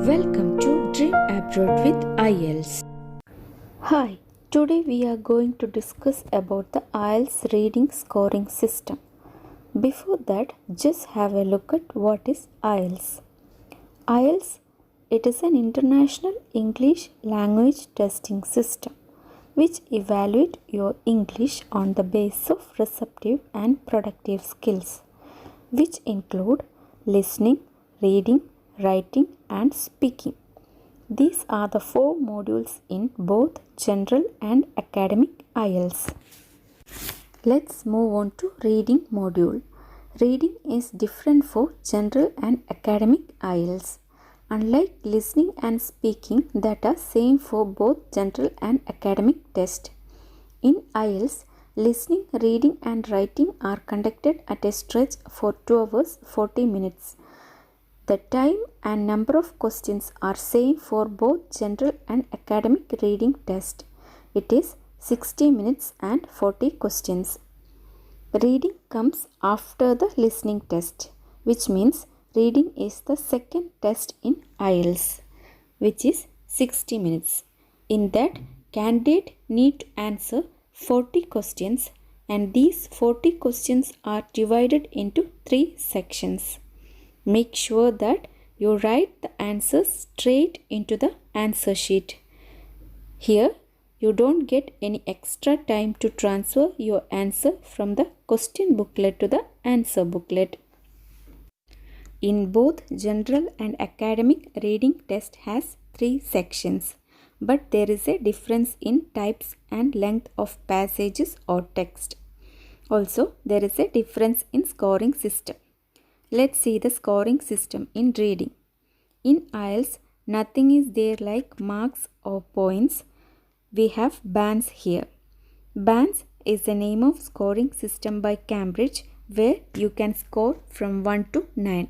Welcome to Dream Abroad with IELTS. Hi, today we are going to discuss about the IELTS reading scoring system. Before that, just have a look at what is IELTS. IELTS, it is an international English language testing system which evaluates your English on the basis of receptive and productive skills, which include listening, reading, writing and speaking. These are the 4 modules in both general and academic IELTS. Let's move on to reading module. Reading is different for general and academic IELTS. Unlike listening and speaking that are same for both general and academic test. In IELTS, listening, reading and writing are conducted at a stretch for 2 hours 40 minutes. The time and number of questions are same for both general and academic reading test. It is 60 minutes and 40 questions. Reading comes after the listening test, which means reading is the second test in IELTS, which is 60 minutes. In that, candidate need to answer 40 questions and these 40 questions are divided into 3 sections. Make sure that you write the answers straight into the answer sheet. Here, you don't get any extra time to transfer your answer from the question booklet to the answer booklet. In both general and academic reading test has 3 sections, but there is a difference in types and length of passages or text. Also, there is a difference in scoring system. Let's see the scoring system in reading. In IELTS, nothing is there like marks or points. We have bands here. Bands is the name of scoring system by Cambridge where you can score from 1 to 9,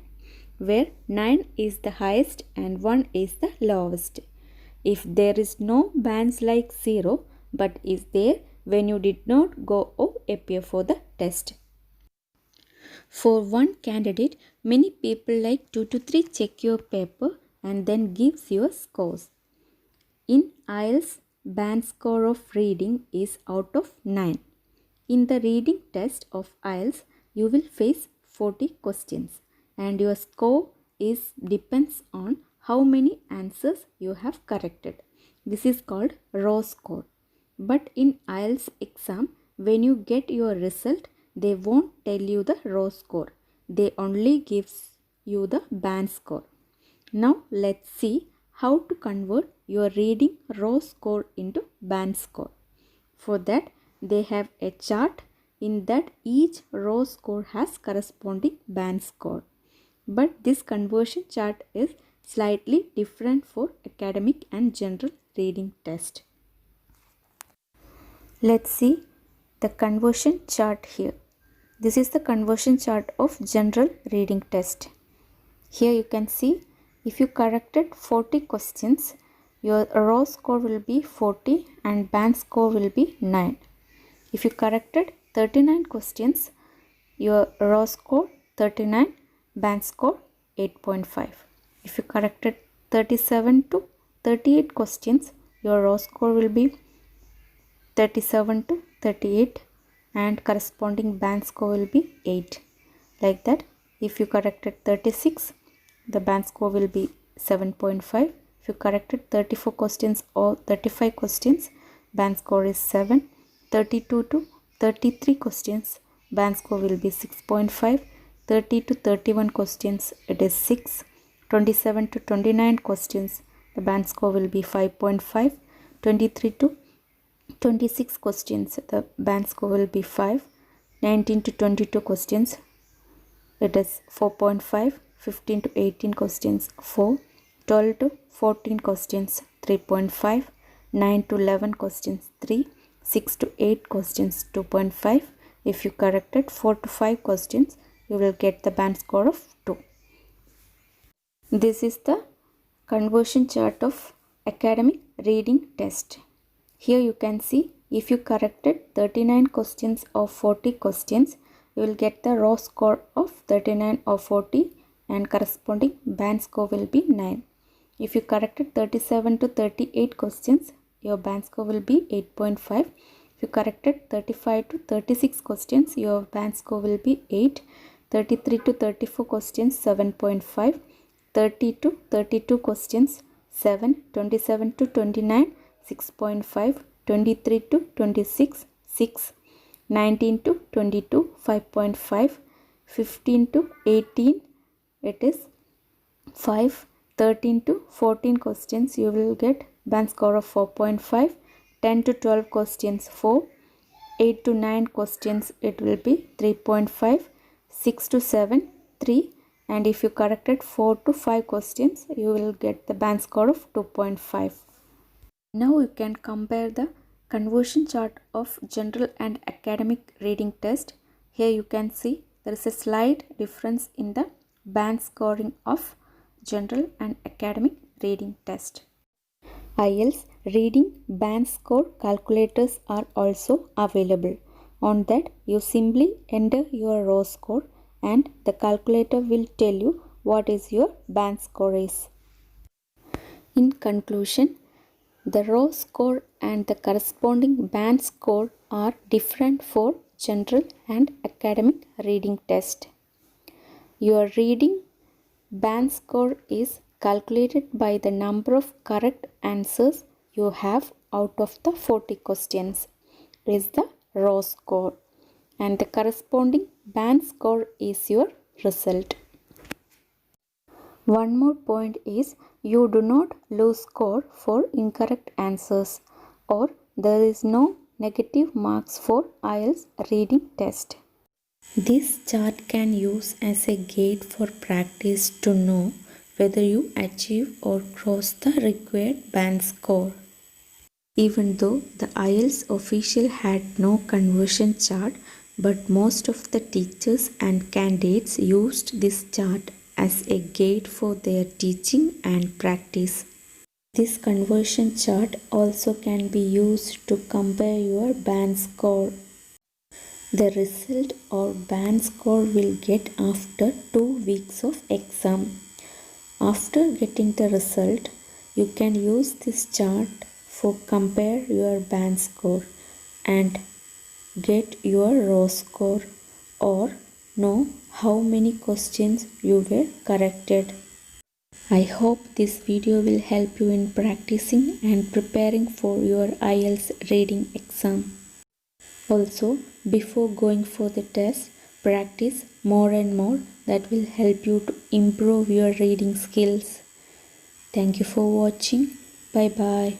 where 9 is the highest and 1 is the lowest. If there is no bands like 0 but is there when you did not go or appear for the test. For one candidate, many people like 2 to 3 check your paper and then gives your scores. In IELTS, band score of reading is out of 9. In the reading test of IELTS, you will face 40 questions and your score depends on how many answers you have corrected. This is called raw score. But in IELTS exam, when you get your result, they won't tell you the raw score. They only gives you the band score. Now let's see how to convert your reading raw score into band score. For that, they have a chart in that each raw score has corresponding band score. But this conversion chart is slightly different for academic and general reading test. Let's see the conversion chart here. This is the conversion chart of general reading test. Here you can see if you corrected 40 questions, your raw score will be 40 and band score will be 9. If you corrected 39 questions, your raw score 39, band score 8.5. If you corrected 37 to 38 questions, your raw score will be 37 to 38 and corresponding band score will be 8. Like that, if you corrected 36, the band score will be 7.5. If you corrected 34 questions or 35 questions, band score is 7. 32 to 33 questions, band score will be 6.5. 30 to 31 questions, it is 6. 27 to 29 questions, the band score will be 5.5. 23 to 26 questions, the band score will be 5. 19 to 22 questions, it is 4.5. 15 to 18 questions, 4. 12 to 14 questions, 3.5. 9 to 11 questions, 3. 6 to 8 questions, 2.5. If you corrected 4 to 5 questions, you will get the band score of 2. This is the conversion chart of academic reading test. Here you can see if you corrected 39 questions or 40 questions, you will get the raw score of 39 or 40 and corresponding band score will be 9. If you corrected 37 to 38 questions, your band score will be 8.5. If you corrected 35 to 36 questions, your band score will be 8. 33 to 34 questions, 7.5. 30 to 32 questions, 7. 27 to 29, 6.5. 23 to 26, 6. 19 to 22, 5.5. 15 to 18, it is 5. 13 to 14 questions, you will get band score of 4.5. 10 to 12 questions, 4. 8 to 9 questions, it will be 3.5. 6 to 7, 3. And if you corrected 4 to 5 questions, you will get the band score of 2.5. Now you can compare the conversion chart of general and academic reading test. Here you can see there is a slight difference in the band scoring of general and academic reading test. IELTS reading band score calculators are also available. On that, you simply enter your raw score and the calculator will tell you what is your band score is. In conclusion, the raw score and the corresponding band score are different for general and academic reading test. Your reading band score is calculated by the number of correct answers you have out of the 40 questions is the raw score, and the corresponding band score is your result. One more point is you do not lose score for incorrect answers, or there is no negative marks for IELTS reading test. This chart can use as a gauge for practice to know whether you achieve or cross the required band score. Even though the IELTS official had no conversion chart, but most of the teachers and candidates used this chart as a guide for their teaching and practice. This conversion chart also can be used to compare your band score. The result or band score will get after 2 weeks of exam. After getting the result, you can use this chart for compare your band score and get your raw score or know how many questions you were corrected. I hope this video will help you in practicing and preparing for your IELTS reading exam. Also, before going for the test, practice more and more. That will help you to improve your reading skills. Thank you for watching. Bye bye.